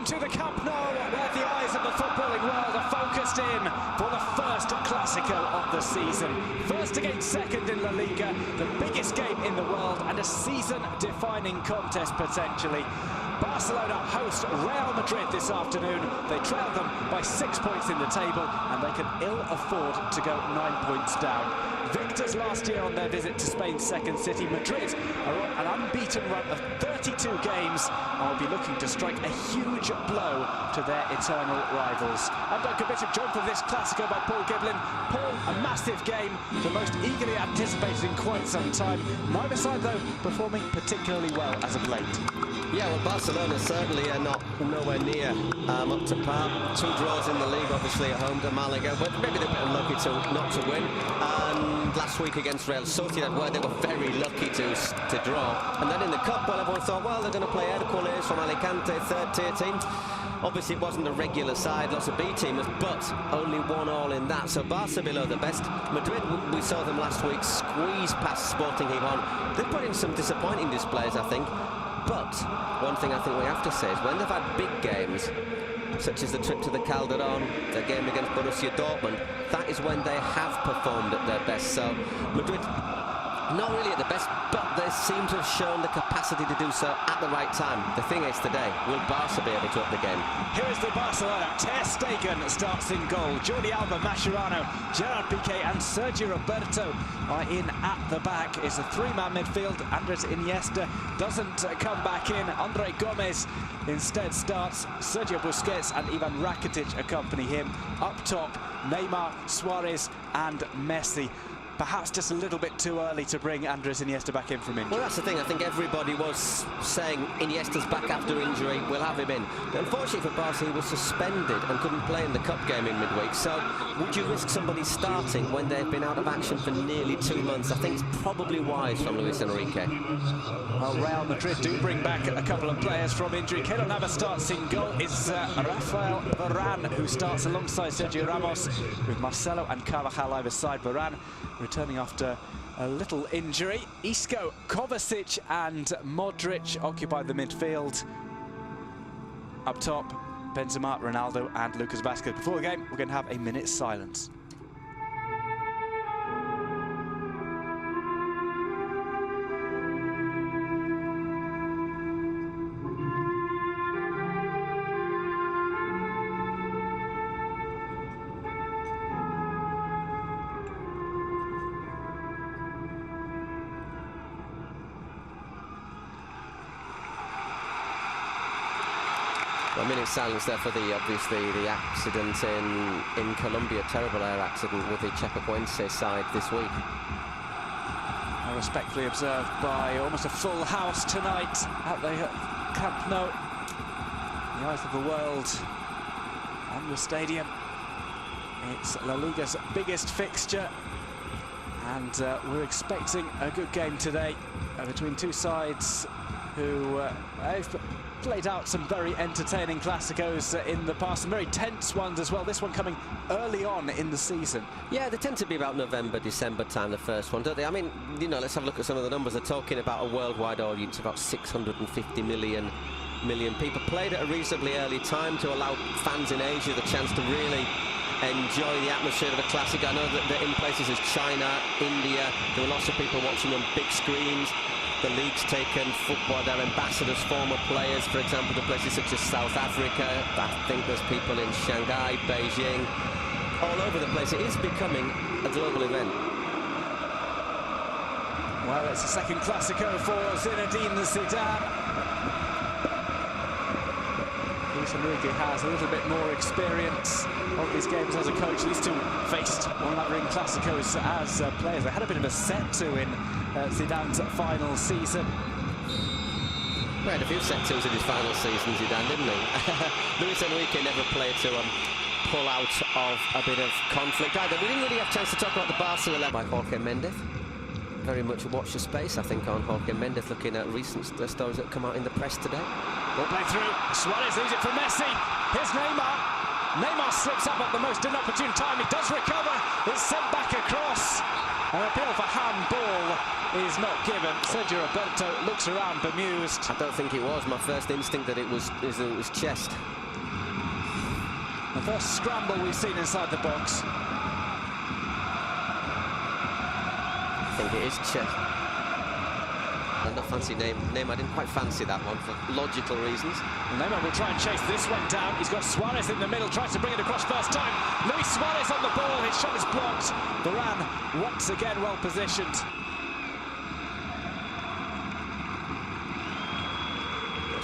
to the Camp Nou, where the eyes of the footballing world are focused in for the first Clásico of the season. First against second in La Liga, the biggest game in the world and a season-defining contest potentially. Barcelona host Real Madrid this afternoon. They trail them by 6 points in the table and they can ill afford to go 9 points down. Victors last year on their visit to Spain's second city, Madrid are on an unbeaten run of 32 games and will be looking to strike a huge blow to their eternal rivals. I'm Duncan Bishop, joined for this Clásico by Paul Giblin. Paul, a massive game, the most eagerly anticipated in quite some time. Neither side, though, performing particularly well as of late. Yeah, well, Barcelona certainly are nowhere near up to par. 2 draws in the league, obviously at home to Malaga, but maybe they're a bit unlucky not to win. And last week against Real Sociedad, where they were very lucky to draw. And then in the cup, well, everyone thought, well, they're going to play Hércules from Alicante, third-tier team. Obviously, it wasn't a regular side, lots of B-teamers, but only 1-1 in that. So Barca below the best. Madrid, we saw them last week squeeze past Sporting Gijón. They've put in some disappointing displays, I think. But one thing I think we have to say is when they've had big games, such as the trip to the Calderón, the game against Borussia Dortmund, that is when they have performed at their best. So Madrid, not really at the best, but they seem to have shown the capacity to do so at the right time. The thing is today, will Barca be able to up the game? Here is the Barcelona. Ter Stegen starts in goal. Jordi Alba, Mascherano, Gerard Piqué and Sergio Roberto are in at the back. It's a 3-man midfield. Andres Iniesta doesn't come back in. Andre Gomes instead starts. Sergio Busquets and Ivan Rakitic accompany him. Up top, Neymar, Suarez and Messi. Perhaps just a little bit too early to bring Andres Iniesta back in from injury. Well, that's the thing. I think everybody was saying Iniesta's back after injury, we'll have him in. But unfortunately for Barca, he was suspended and couldn't play in the cup game in midweek. So would you risk somebody starting when they've been out of action for nearly 2 months? I think it's probably wise from Luis Enrique. Well, Real Madrid do bring back a couple of players from injury. Keylor Navas starts in goal. It's Rafael Varane who starts alongside Sergio Ramos, with Marcelo and Carvajal either side. Varane returning after a little injury. Isco, Kovacic and Modric occupy the midfield. Up top, Benzema, Ronaldo and Lucas Vázquez. Before the game, we're going to have a minute's silence. A minute's silence there for obviously the accident in Colombia, terrible air accident with the Chapecoense side this week. Respectfully observed by almost a full house tonight at the Camp Nou. The eyes of the world on the stadium. It's La Liga's biggest fixture, and we're expecting a good game today between two sides who have played out some very entertaining Clásicos in the past, some very tense ones as well. This one coming early on in the season. Yeah, they tend to be about November, December time, the first one, don't they? I mean, you know, let's have a look at some of the numbers. They're talking about a worldwide audience, about 650 million people. Played at a reasonably early time to allow fans in Asia the chance to really enjoy the atmosphere of a classic. I know that in places as China, India, there were lots of people watching on big screens. The league's taken football, their ambassadors, former players, for example, to places such as South Africa. I think there's people in Shanghai, Beijing, all over the place. It is becoming a global event. Well, it's a second Clásico for Zinedine Zidane. Luis Enrique has a little bit more experience of these games as a coach. These two faced one another in Clásicos as players. They had a bit of a set-to in Zidane's final season. He had a few set-tos in his final season, Zidane, didn't he? Luis Enrique never played to pull out of a bit of conflict either. We didn't really have a chance to talk about the Barca 11 by Jorge Mendes. Very much watch the space, I think, on Jorge Mendes, looking at recent stories that come out in the press today. Ball play through. Suarez leaves it for Messi. Here's Neymar. Neymar slips up at the most inopportune time. He does recover. It's sent back across. An appeal for handball is not given. Sergio Roberto looks around bemused. I don't think it was. My first instinct that it was chest. The first scramble we've seen inside the box. I think it is Che. Not fancy name. I didn't quite fancy that one for logical reasons. Neymar will try and chase this one down. He's got Suarez in the middle, tries to bring it across first time. Luis Suarez on the ball, his shot is blocked. Varane once again well positioned.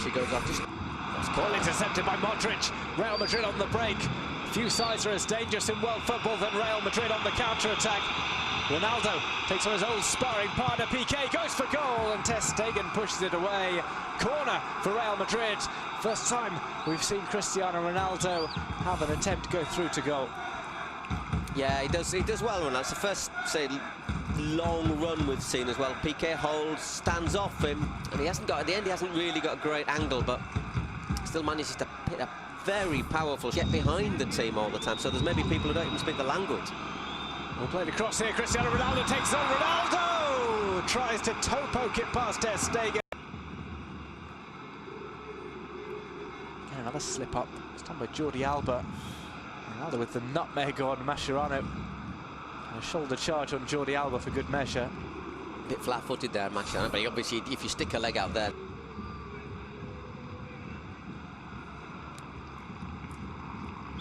She goes off just... Ball intercepted by Madrid. Real Madrid on the break. Few sides are as dangerous in world football than Real Madrid on the counter-attack. Ronaldo takes on his old sparring partner, Piqué, goes for goal, and Ter Stegen pushes it away. Corner for Real Madrid. First time we've seen Cristiano Ronaldo have an attempt go through to goal. Yeah, he does well, Ronaldo. It's the first, say, long run we've seen as well. Piqué holds, stands off him, and he hasn't got, at the end, he hasn't really got a great angle, but still manages to hit a very powerful get behind the team all the time. So there's maybe people who don't even speak the language. We'll play the cross here. Cristiano Ronaldo takes on Ronaldo! Tries to toe poke it past Ter Stegen. Again, another slip up. It's done by Jordi Alba. Ronaldo with the nutmeg on Mascherano. And a shoulder charge on Jordi Alba for good measure. A bit flat-footed there, Mascherano, but obviously if you stick a leg out there.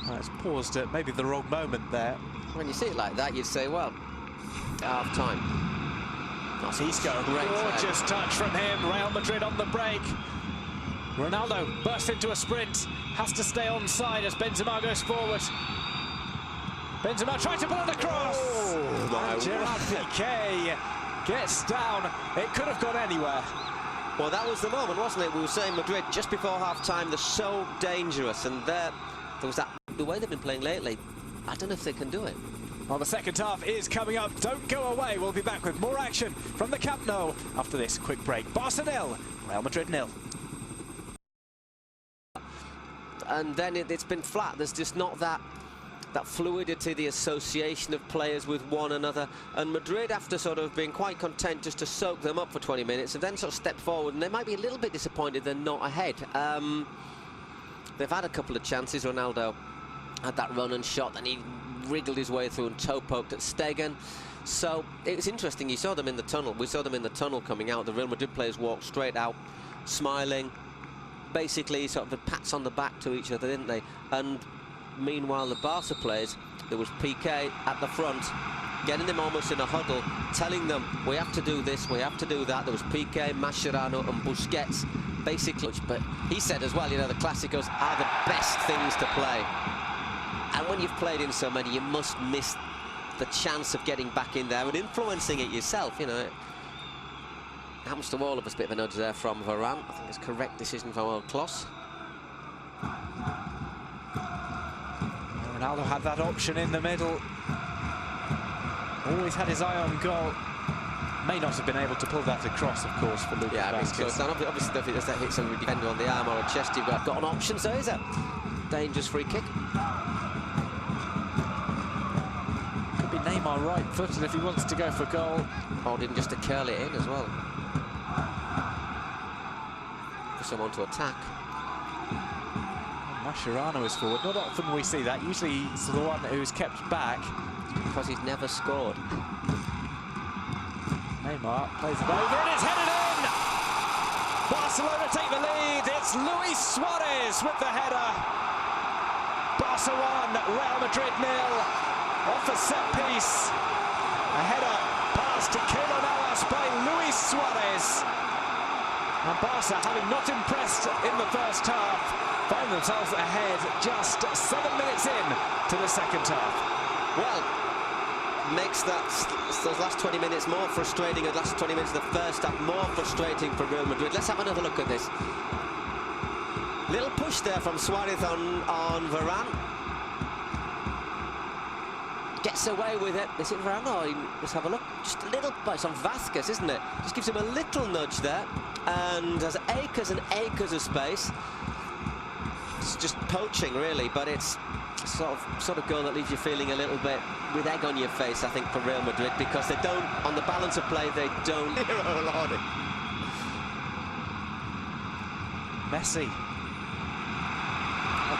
Well, it's paused at maybe the wrong moment there. When you see it like that, you'd say, well, half-time. He's got a gorgeous touch from him. Real Madrid on the break. Ronaldo bursts into a sprint. Has to stay onside as Benzema goes forward. Benzema trying to pull it across. And Gerard Piqué gets down. It could have gone anywhere. Well, that was the moment, wasn't it? We were saying Madrid just before half-time, they're so dangerous. And there was that, the way they've been playing lately, I don't know if they can do it. Well, the second half is coming up. Don't go away. We'll be back with more action from the Camp Nou after this quick break. Barca 0, Real Madrid 0. And then it's been flat. There's just not that fluidity, the association of players with one another. And Madrid, after sort of being quite content just to soak them up for 20 minutes, have then sort of stepped forward, and they might be a little bit disappointed they're not ahead. They've had a couple of chances. Ronaldo had that run and shot, and he wriggled his way through and toe poked at Stegen. So it was interesting. You saw them in the tunnel. We saw them in the tunnel coming out. The Real Madrid players walked straight out, smiling. Basically, sort of pats on the back to each other, didn't they? And meanwhile, the Barca players, there was Piqué at the front, getting them almost in a huddle, telling them, we have to do this, we have to do that. There was Piqué, Mascherano and Busquets, basically. But he said as well, you know, the Clásicos are the best things to play. And when you've played in so many, you must miss the chance of getting back in there and influencing it yourself, you know. It happens to all of us. Bit of a nudge there from Varane. I think it's a correct decision from old Kloss. Ronaldo had that option in the middle. Always had his eye on goal. May not have been able to pull that across, of course, for Lucas Vázquez. So obviously, if that hits somebody defender on the arm or a chest, you've got an option. So is a dangerous free kick. Could be Neymar right-footed if he wants to go for goal. Or didn't just to curl it in as well. For someone to attack. Mascherano is forward. Not often we see that. Usually he's the one who's kept back. Because he's never scored. Neymar plays it over and it's headed in! Barcelona take the lead. It's Luis Suarez with the header. Barca 1, Real Madrid 0. Off a set piece. A header pass to Keylor Navas by Luis Suarez. And Barca, having not impressed in the first half, find themselves ahead just 7 minutes in to the second half. Well, makes those last 20 minutes more frustrating, and the last 20 minutes of the first half more frustrating for Real Madrid. Let's have another look at this. Little push there from Suarez on Varane. Gets away with it. Is it Varane? Oh, let's have a look. Just a little, but it's on Vázquez, isn't it? Just gives him a little nudge there, and has acres and acres of space. It's just poaching, really, but it's sort of goal that leaves you feeling a little bit with egg on your face, I think, for Real Madrid, because they don't, on the balance of play, they don't. Messi.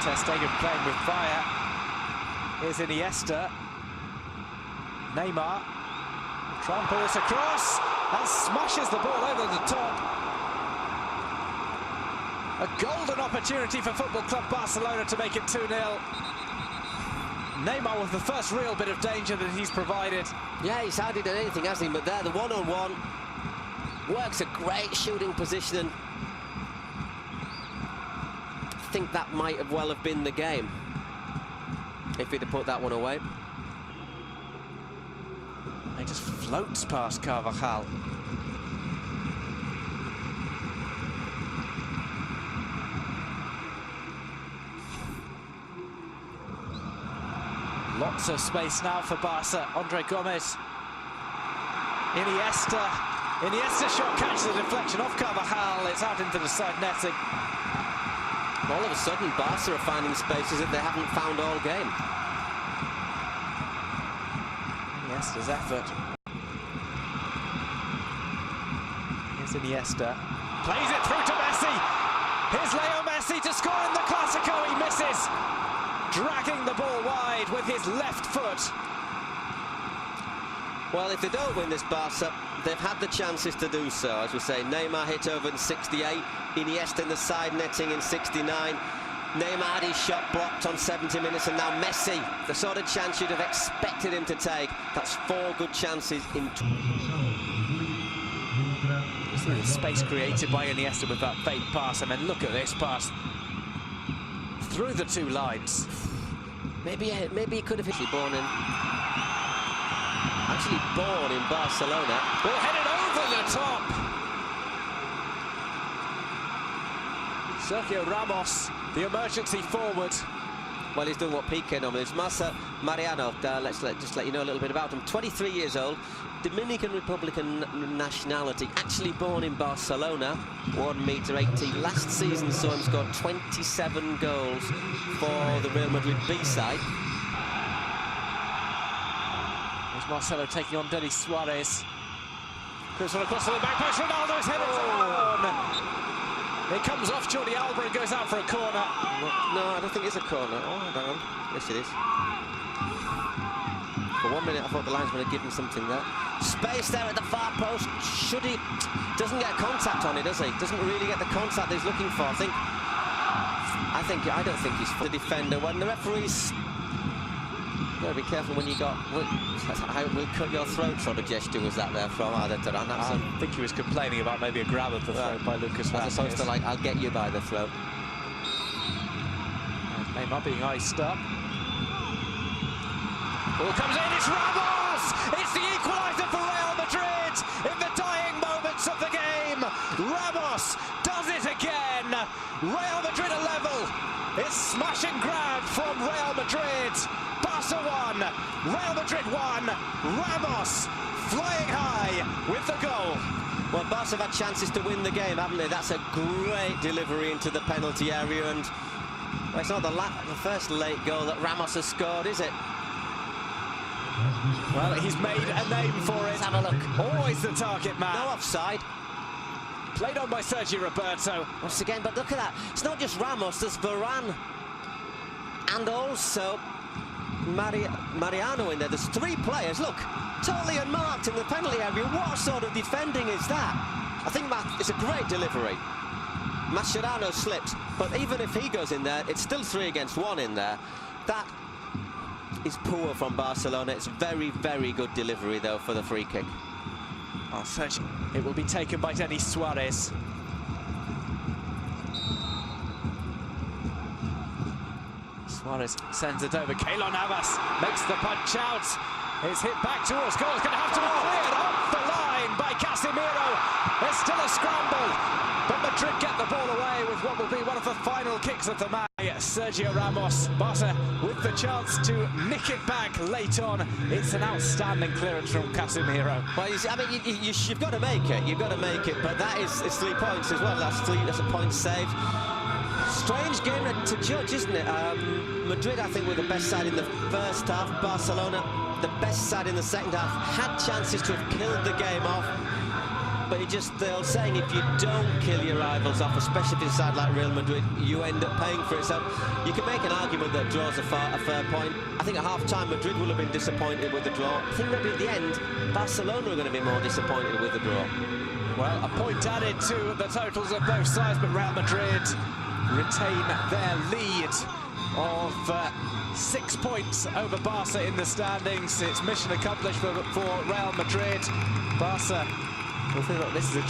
Ter Stegen playing with fire. Here's Iniesta. Neymar. Try and pull this across. And smashes the ball over the top. A golden opportunity for Football Club Barcelona to make it 2-0. Neymar with the first real bit of danger that he's provided. Yeah, he's hardly done anything, hasn't he? But there, the one-on-one works a great shooting position. And I think that might have well have been the game if he'd have put that one away. He just floats past Carvajal. Lots of space now for Barca. Andre Gomez. Iniesta shot catches the deflection off Carvajal. It's out into the side netting. All of a sudden, Barca are finding spaces that they haven't found all game. Iniesta's effort. Here's Iniesta. Plays it through to Messi. Here's Leo Messi to score in the Clásico. He misses. Dragging the ball wide with his left foot. Well, if they don't win this, Barca, they've had the chances to do so. As we say, Neymar hit over in 68, Iniesta in the side netting in 69. Neymar had his shot blocked on 70 minutes, and now Messi, the sort of chance you'd have expected him to take. That's 4 good chances in... There's space created by Iniesta with that fake pass, and then look at this pass. Through the 2 lines. Maybe he could have actually born in Barcelona. Ball headed over the top. Sergio Ramos, the emergency forward. Well, he's doing what Piqué normally is. Mariano, let's just let you know a little bit about him. 23 years old, Dominican Republican nationality, actually born in Barcelona, 1m80. Last season saw him score 27 goals for the Real Madrid B-side. There's Marcelo taking on Denis Suarez. Cruise across to the back post. Ronaldo's headed down. It comes off Jordi Alba and goes out for a corner. No, I don't think it's a corner. Oh, hang on. Yes, it is. For 1 minute, I thought the linesman had given something there. Space there at the far post. Should he? Doesn't get contact on it, does he? Doesn't really get the contact he's looking for. I don't think he's the defender. When the referee's... You've got to be careful when you got... I will cut your throat sort of gesture was that there from Arda Turan. I think he was complaining about maybe a grab of the throat by Lucas Vázquez. As opposed to like, I'll get you by the throat. Neymar being iced up. Ball comes in, it's Ramos! It's the equaliser for Real Madrid in the dying moments of the game. Ramos does it again. Real Madrid are level. It's smash and grab from Real Madrid. Barca 1, Real Madrid 1. Ramos flying high with the goal. Well, Barca have had chances to win the game, haven't they? That's a great delivery into the penalty area, and well, it's not the first late goal that Ramos has scored, is it? Well, he's made a name for it. Let's have a look. Always the target man. No offside. Played on by Sergio Roberto. Once again, but look at that. It's not just Ramos, there's Varane. And also Mariano in there. There's 3 players. Look, totally unmarked in the penalty area. What sort of defending is that? I think it's a great delivery. Mascherano slips, but even if he goes in there, it's still 3 against 1 in there. That is poor from Barcelona. It's very, very good delivery, though, for the free kick. Oh, it will be taken by Denis Suarez. Suarez sends it over. Keylor Navas makes the punch out. It's hit back towards goal. It's going to have to be cleared off the line by Casemiro. There's still a scramble, but Madrid get the ball away with what will be one of the final kicks of the match. Sergio Ramos, Barca with the chance to nick it back late on. It's an outstanding clearance from Casemiro. Well, I mean, you've got to make it. You've got to make it, but it's 3 points as well. That's a point saved. Strange game to judge, isn't it? Madrid, I think, were the best side in the first half. Barcelona, the best side in the second half. Had chances to have killed the game off, but the old saying, if you don't kill your rivals off, especially if it's a side like Real Madrid, you end up paying for it. So you can make an argument that draws a fair point. I think at half-time, Madrid will have been disappointed with the draw. I think maybe at the end, Barcelona are going to be more disappointed with the draw. Well, a point added to the totals of both sides, but Real Madrid retain their lead of 6 points over Barca in the standings. It's mission accomplished for Real Madrid. Barca, well, look, this is a